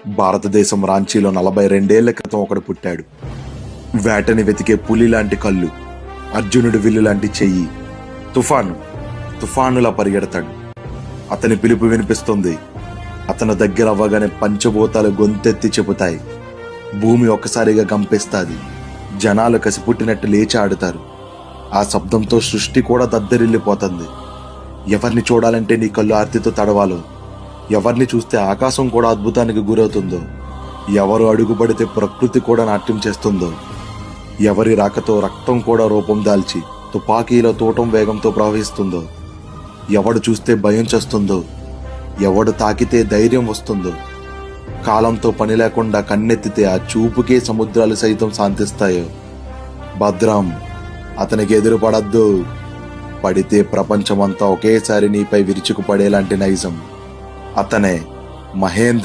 భారతదేశం రాంచీలో 42 ఏళ్ల క్రితం ఒకడు పుట్టాడు. వేటని వెతికే పులి లాంటి కళ్ళు, అర్జునుడి విల్లు లాంటి చెయ్యి, తుఫానులా పరిగెడతాడు. అతని పిలుపు వినిపిస్తుంది. అతని దగ్గర అవ్వగానే పంచభూతాలు గొంతెత్తి చెబుతాయి. భూమి ఒక్కసారిగా కంపిస్తాది. జనాలు కసిపుట్టినట్టు లేచి ఆడుతారు. ఆ శబ్దంతో సృష్టి కూడా దద్దరిల్లిపోతుంది. ఎవరిని చూడాలంటే నీ కళ్ళు ఆర్తితో తడవాలో, ఎవరిని చూస్తే ఆకాశం కూడా అద్భుతానికి గురవుతుందో, ఎవరు అడుగుపడితే ప్రకృతి కూడా నాట్యం చేస్తుందో, ఎవరి రాకతో రక్తం కూడా రూపం దాల్చి తుపాకీల తోటం వేగంతో ప్రవహిస్తుందో, ఎవడు చూస్తే భయం చేస్తుందో, ఎవడు తాకితే ధైర్యం వస్తుందో, కాలంతో పని లేకుండా కన్నెత్తితే ఆ చూపుకే సముద్రాలు సైతం శాంతిస్తాయో, భద్రం, అతనికి ఎదురు పడద్దు. పడితే ప్రపంచమంతా ఒకేసారి నీపై విరుచుకు పడేలాంటి నైజం. అతనే మహేంద్ర